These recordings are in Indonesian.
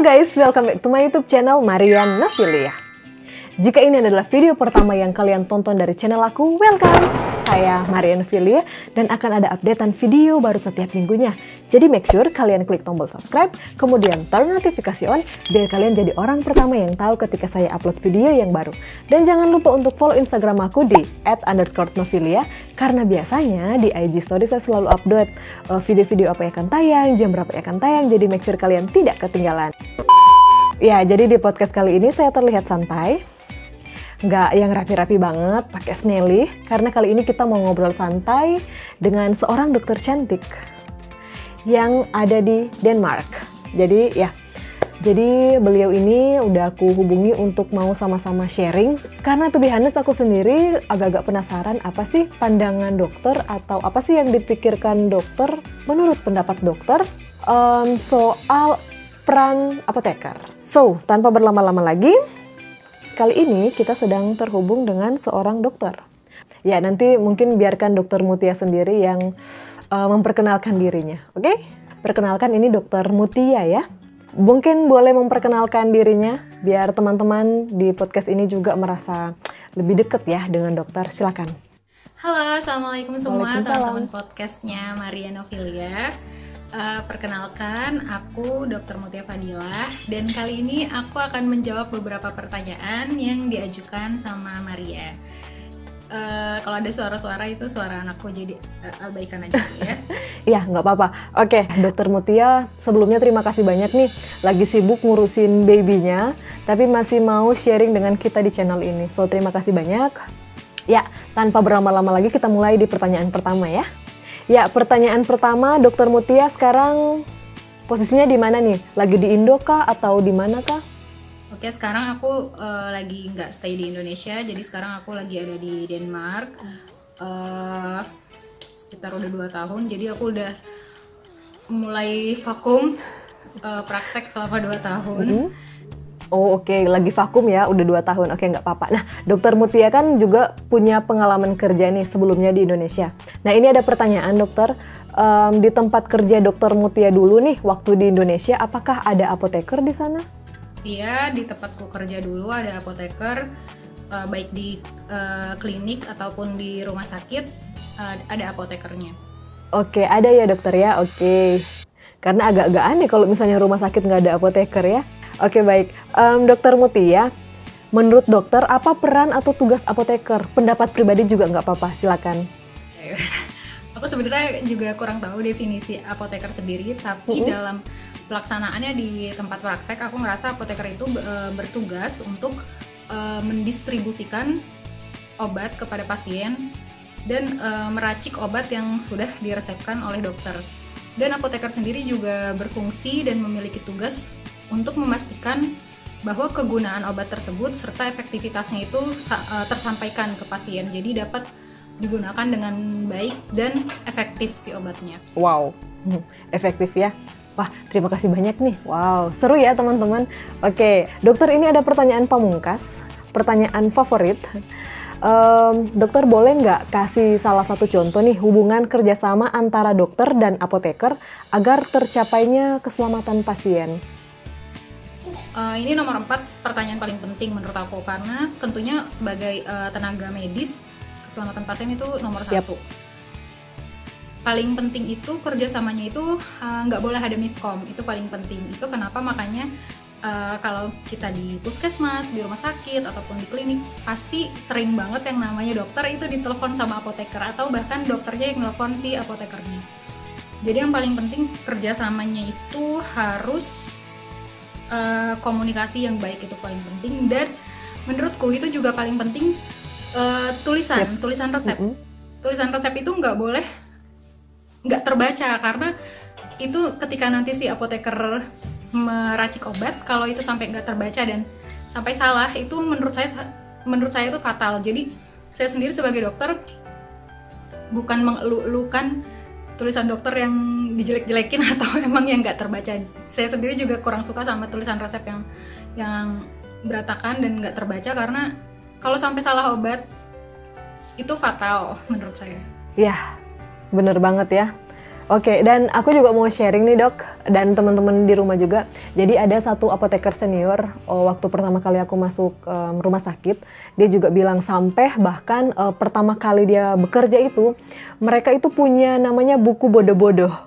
guys, welcome back to my YouTube channel Marian Novilia. Jika ini adalah video pertama yang kalian tonton dari channel aku, welcome! Saya Marian Novilia dan akan ada updatean video baru setiap minggunya. Jadi make sure kalian klik tombol subscribe, kemudian turn notifikasi on, biar kalian jadi orang pertama yang tahu ketika saya upload video yang baru. Dan jangan lupa untuk follow Instagram aku di @_novilia, karena biasanya di IG story saya selalu update video-video apa yang akan tayang, jam berapa yang akan tayang, jadi make sure kalian tidak ketinggalan. Ya, jadi di podcast kali ini saya terlihat santai. Nggak yang rapi-rapi banget, pakai snelly, karena kali ini kita mau ngobrol santai dengan seorang dokter cantik yang ada di Denmark. Jadi beliau ini udah aku hubungi untuk mau sama-sama sharing, karena to be honest aku sendiri agak-agak penasaran apa sih pandangan dokter atau apa sih yang dipikirkan dokter menurut pendapat dokter soal peran apoteker. So, tanpa berlama-lama lagi, kali ini kita sedang terhubung dengan seorang dokter. Ya, nanti mungkin biarkan Dokter Mutia sendiri yang memperkenalkan dirinya. Oke? Perkenalkan, ini Dokter Mutia ya. Mungkin boleh memperkenalkan dirinya biar teman-teman di podcast ini juga merasa lebih dekat ya dengan dokter. Silakan. Halo, assalamualaikum semua teman-teman podcastnya Marian Novilia. Perkenalkan, aku Dr. Mutia Fadilah dan kali ini aku akan menjawab beberapa pertanyaan yang diajukan sama Maria. Kalau ada suara-suara itu suara anakku, jadi abaikan aja ya. Iya, nggak apa-apa. Oke, Dr. Mutia, sebelumnya terima kasih banyak nih. Lagi sibuk ngurusin babynya, tapi masih mau sharing dengan kita di channel ini. So, terima kasih banyak. Ya, tanpa berlama-lama lagi kita mulai di pertanyaan pertama ya. Ya, pertanyaan pertama, Dokter Mutia sekarang posisinya di mana nih? Lagi di Indo kah atau di mana kah? Oke, sekarang aku lagi nggak stay di Indonesia, jadi sekarang aku lagi ada di Denmark. Sekitar udah 2 tahun, jadi aku udah mulai vakum praktek selama 2 tahun. Oh oke, lagi vakum ya, udah 2 tahun, oke nggak apa-apa. Nah, Dokter Mutia kan juga punya pengalaman kerja nih sebelumnya di Indonesia. Nah ini ada pertanyaan dokter, di tempat kerja Dokter Mutia dulu nih, waktu di Indonesia, apakah ada apoteker di sana? Iya, di tempatku kerja dulu ada apoteker, baik di klinik ataupun di rumah sakit, ada apotekernya. Oke, ada ya dokter ya, oke. Karena agak-agak aneh kalau misalnya rumah sakit nggak ada apoteker ya. Oke baik, Dokter Mutia, menurut dokter apa peran atau tugas apoteker? Pendapat pribadi juga nggak apa-apa, silakan. Aku sebenarnya juga kurang tahu definisi apoteker sendiri, tapi dalam pelaksanaannya di tempat praktek aku ngerasa apoteker itu bertugas untuk mendistribusikan obat kepada pasien dan meracik obat yang sudah diresepkan oleh dokter. Dan apoteker sendiri juga berfungsi dan memiliki tugas untuk memastikan bahwa kegunaan obat tersebut serta efektivitasnya itu tersampaikan ke pasien, jadi dapat digunakan dengan baik dan efektif si obatnya. Wow, efektif ya. Wah, terima kasih banyak nih. Wow, seru ya teman-teman. Oke, dokter, ini ada pertanyaan pamungkas, pertanyaan favorit. Dokter boleh nggak kasih salah satu contoh nih hubungan kerjasama antara dokter dan apoteker agar tercapainya keselamatan pasien? Ini nomor 4, pertanyaan paling penting menurut aku, karena tentunya sebagai tenaga medis keselamatan pasien itu nomor 1. Paling penting itu kerjasamanya itu nggak boleh ada miskom, itu paling penting. Itu kenapa makanya kalau kita di puskesmas, di rumah sakit ataupun di klinik pasti sering banget yang namanya dokter itu ditelepon sama apoteker atau bahkan dokternya yang nelfon si apotekernya. Jadi yang paling penting kerjasamanya itu harus komunikasi yang baik, itu paling penting. Dan menurutku itu juga paling penting tulisan resep. Tulisan resep itu nggak terbaca, karena itu ketika nanti si apoteker meracik obat, kalau itu sampai nggak terbaca dan sampai salah, itu menurut saya itu fatal. Jadi saya sendiri sebagai dokter bukan mengeluh-elukan tulisan dokter yang dijelek-jelekin atau emang yang nggak terbaca. Saya sendiri juga kurang suka sama tulisan resep yang berantakan dan nggak terbaca, karena kalau sampai salah obat itu fatal menurut saya. Ya, bener banget ya. Oke, dan aku juga mau sharing nih dok, dan teman-teman di rumah juga. Jadi ada satu apoteker senior, waktu pertama kali aku masuk rumah sakit, dia juga bilang sampai bahkan pertama kali dia bekerja itu, mereka itu punya namanya buku bodoh-bodoh.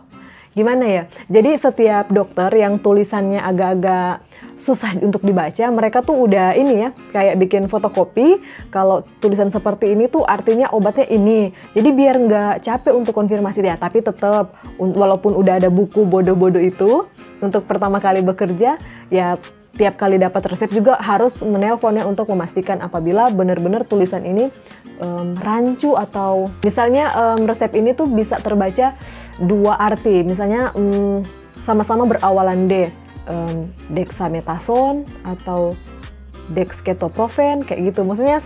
Gimana ya? Jadi setiap dokter yang tulisannya agak-agak susah untuk dibaca, mereka tuh udah ini ya, kayak bikin fotokopi, kalau tulisan seperti ini tuh artinya obatnya ini. Jadi biar nggak capek untuk konfirmasi ya, tapi tetap walaupun udah ada buku bodoh-bodoh itu, untuk pertama kali bekerja, ya tiap kali dapat resep juga harus menelponnya untuk memastikan apabila benar-benar tulisan ini rancu atau misalnya resep ini tuh bisa terbaca dua arti, misalnya sama-sama berawalan D, dexamethasone atau dexketoprofen kayak gitu. Maksudnya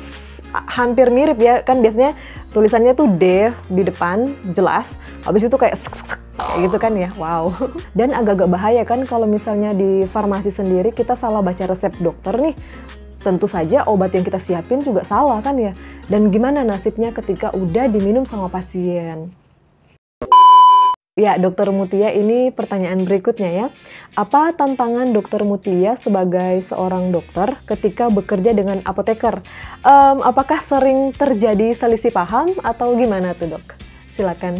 hampir mirip ya, kan biasanya tulisannya tuh D di depan jelas, habis itu kayak kayak gitu kan ya. Wow. Dan agak-agak bahaya kan kalau misalnya di farmasi sendiri kita salah baca resep dokter nih. Tentu saja obat yang kita siapin juga salah kan ya. Dan gimana nasibnya ketika udah diminum sama pasien? Ya, Dokter Mutia, ini pertanyaan berikutnya ya. Apa tantangan Dokter Mutia sebagai seorang dokter ketika bekerja dengan apoteker? Apakah sering terjadi selisih paham atau gimana tuh dok? Silakan.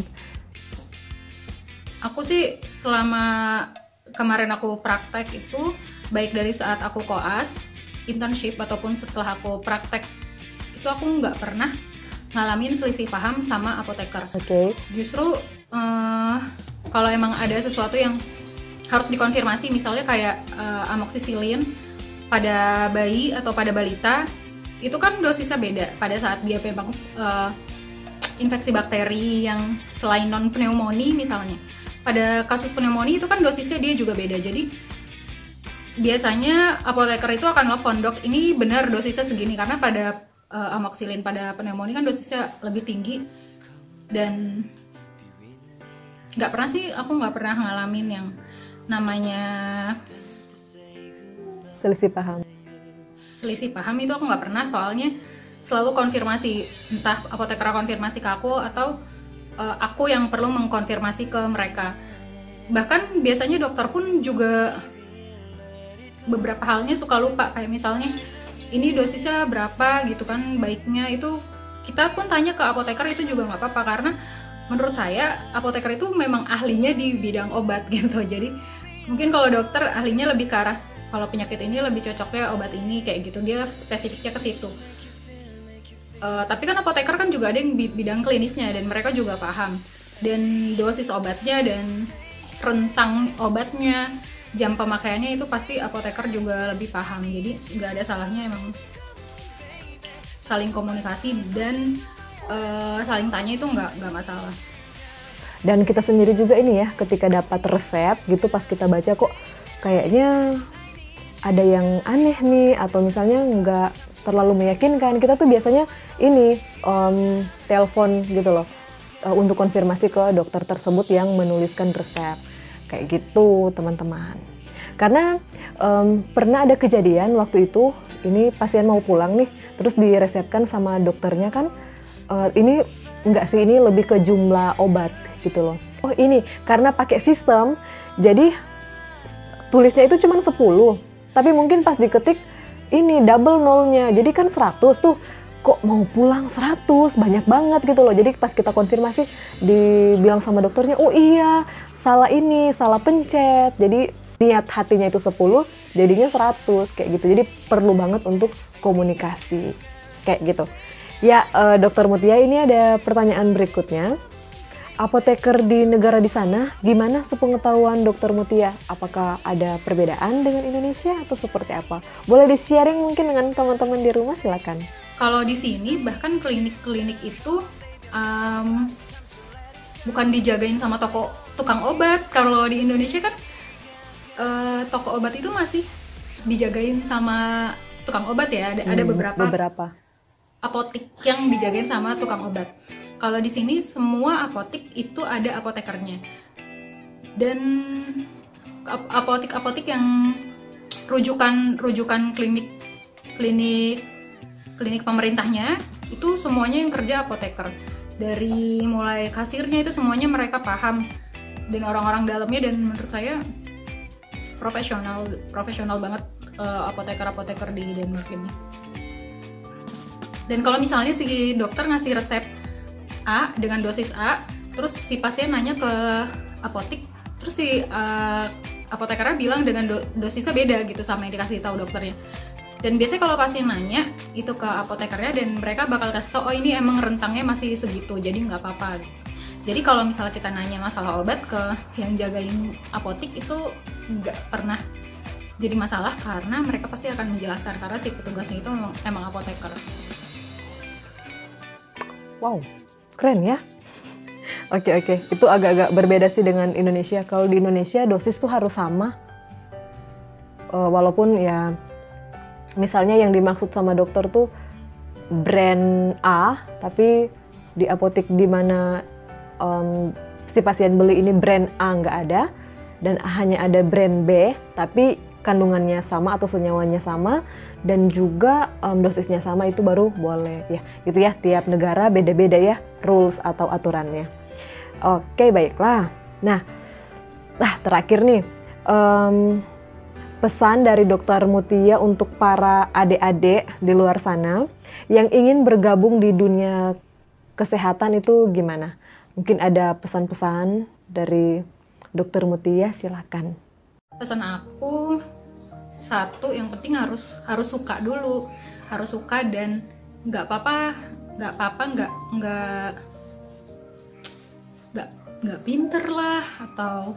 Aku sih selama kemarin aku praktek itu, baik dari saat aku koas, internship, ataupun setelah aku praktek, itu aku nggak pernah ngalamin selisih paham sama apoteker. Oke. Justru kalau emang ada sesuatu yang harus dikonfirmasi, misalnya kayak amoxicillin pada bayi atau pada balita, itu kan dosisnya beda pada saat dia memang infeksi bakteri yang selain non pneumonia misalnya. Pada kasus pneumonia itu kan dosisnya dia juga beda. Jadi biasanya apoteker itu akan nelfon, dok ini benar dosisnya segini, karena pada amoxicillin pada pneumonia kan dosisnya lebih tinggi. Dan aku nggak pernah ngalamin yang namanya selisih paham. Selisih paham itu aku nggak pernah, soalnya selalu konfirmasi, entah apoteker konfirmasi ke aku atau aku yang perlu mengkonfirmasi ke mereka. Bahkan biasanya dokter pun juga beberapa halnya suka lupa, kayak misalnya ini dosisnya berapa gitu kan, baiknya itu kita pun tanya ke apoteker, itu juga nggak apa-apa, karena menurut saya apoteker itu memang ahlinya di bidang obat gitu. Jadi mungkin kalau dokter ahlinya lebih ke arah kalau penyakit ini lebih cocoknya obat ini kayak gitu, dia spesifiknya ke situ. Tapi kan apoteker kan juga ada yang bidang klinisnya, dan mereka juga paham dan dosis obatnya dan rentang obatnya, jam pemakaiannya itu pasti apoteker juga lebih paham. Jadi nggak ada salahnya emang saling komunikasi dan saling tanya, itu nggak masalah. Dan kita sendiri juga ini ya, ketika dapat resep gitu pas kita baca kok kayaknya ada yang aneh nih, atau misalnya nggak terlalu meyakinkan, kita tuh biasanya ini telepon gitu loh untuk konfirmasi ke dokter tersebut yang menuliskan resep kayak gitu teman-teman. Karena pernah ada kejadian waktu itu, ini pasien mau pulang nih, terus diresepkan sama dokternya kan, ini enggak sih, ini lebih ke jumlah obat gitu loh. Oh ini karena pakai sistem, jadi tulisnya itu cuma 10, tapi mungkin pas diketik ini double nolnya, jadi kan 100 tuh, kok mau pulang 100, banyak banget gitu loh. Jadi pas kita konfirmasi dibilang sama dokternya, oh iya salah ini, salah pencet, jadi niat hatinya itu 10, jadinya 100 kayak gitu. Jadi perlu banget untuk komunikasi kayak gitu. Ya, Dokter Mutia, ini ada pertanyaan berikutnya. Apoteker di negara di sana, gimana sepengetahuan Dokter Mutia? Apakah ada perbedaan dengan Indonesia atau seperti apa? Boleh di-sharing mungkin dengan teman-teman di rumah, silakan. Kalau di sini bahkan klinik-klinik itu bukan dijagain sama tukang obat. Kalau di Indonesia kan toko obat itu masih dijagain sama tukang obat ya. Ada beberapa apotik yang dijagain sama tukang obat. Kalau di sini semua apotik itu ada apotekernya. Dan apotik-apotik yang rujukan klinik pemerintahnya itu semuanya yang kerja apoteker. Dari mulai kasirnya itu semuanya mereka paham. dan orang-orang dalamnya, dan menurut saya profesional banget apoteker di Denmark ini. Dan kalau misalnya si dokter ngasih resep A dengan dosis A, terus si pasien nanya ke apotek, terus si apotekernya bilang dengan dosisnya beda gitu sama yang dikasih tahu dokternya. Dan biasanya kalau pasien nanya itu ke apotekernya, dan mereka bakal kasih tahu, oh ini emang rentangnya masih segitu, jadi nggak apa-apa. Jadi kalau misalnya kita nanya masalah obat ke yang jagain apotek, itu nggak pernah jadi masalah, karena mereka pasti akan menjelaskan, karena si petugasnya itu emang apoteker. Wow, keren ya. Oke, itu agak-agak berbeda sih dengan Indonesia. Kalau di Indonesia dosis tuh harus sama. Walaupun ya misalnya yang dimaksud sama dokter tuh brand A, tapi di apotek di mana si pasien beli ini brand A nggak ada, dan hanya ada brand B, tapi kandungannya sama atau senyawanya sama, dan juga dosisnya sama, itu baru boleh ya. Gitu ya, tiap negara beda-beda ya rules atau aturannya. Oke, baiklah. Nah, terakhir nih, pesan dari Dokter Mutia untuk para adik-adik di luar sana yang ingin bergabung di dunia kesehatan itu gimana? Mungkin ada pesan-pesan dari Dokter Mutia, silakan. Pesan aku, satu, yang penting harus suka dulu, harus suka, dan nggak pinter lah atau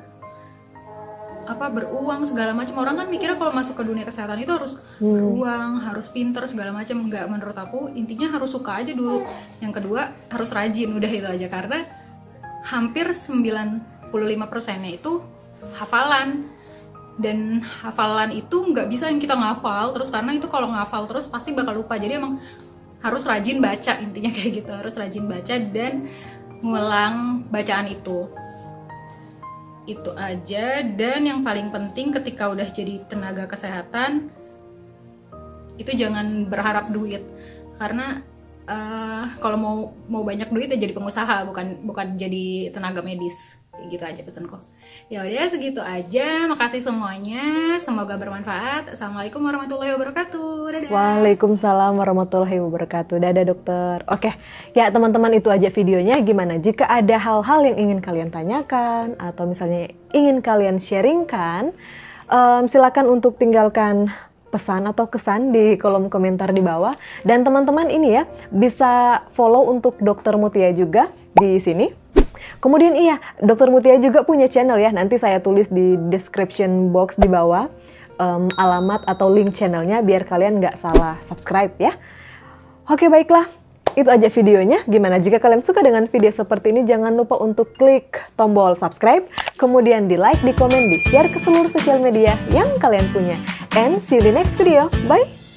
beruang segala macam. Orang kan mikirnya kalau masuk ke dunia kesehatan itu harus beruang, harus pinter segala macam. Nggak, menurut aku intinya harus suka aja dulu. Yang kedua harus rajin, udah itu aja, karena hampir 95%-nya itu hafalan. Dan hafalan itu nggak bisa yang kita ngafal terus, karena itu kalau ngafal terus pasti bakal lupa. Jadi emang harus rajin baca, intinya kayak gitu, harus rajin baca dan ngulang bacaan itu aja. Dan yang paling penting ketika udah jadi tenaga kesehatan itu jangan berharap duit, karena kalau mau banyak duit ya jadi pengusaha, bukan jadi tenaga medis. Gitu aja pesanku. Ya udah, segitu aja. Makasih semuanya. Semoga bermanfaat. Assalamualaikum warahmatullahi wabarakatuh. Dadah. Waalaikumsalam warahmatullahi wabarakatuh. Dadah dokter. Oke, ya teman-teman, itu aja videonya. Gimana jika ada hal-hal yang ingin kalian tanyakan atau misalnya ingin kalian sharingkan, silakan untuk tinggalkan pesan atau kesan di kolom komentar di bawah. Dan teman-teman ini ya bisa follow untuk Dokter Mutia juga di sini. Kemudian iya, Dokter Mutia juga punya channel ya, nanti saya tulis di description box di bawah alamat atau link channelnya biar kalian nggak salah subscribe ya. Oke, baiklah, itu aja videonya. Gimana jika kalian suka dengan video seperti ini, jangan lupa untuk klik tombol subscribe, kemudian di like, di komen, di share ke seluruh sosial media yang kalian punya. And see you di next video, bye!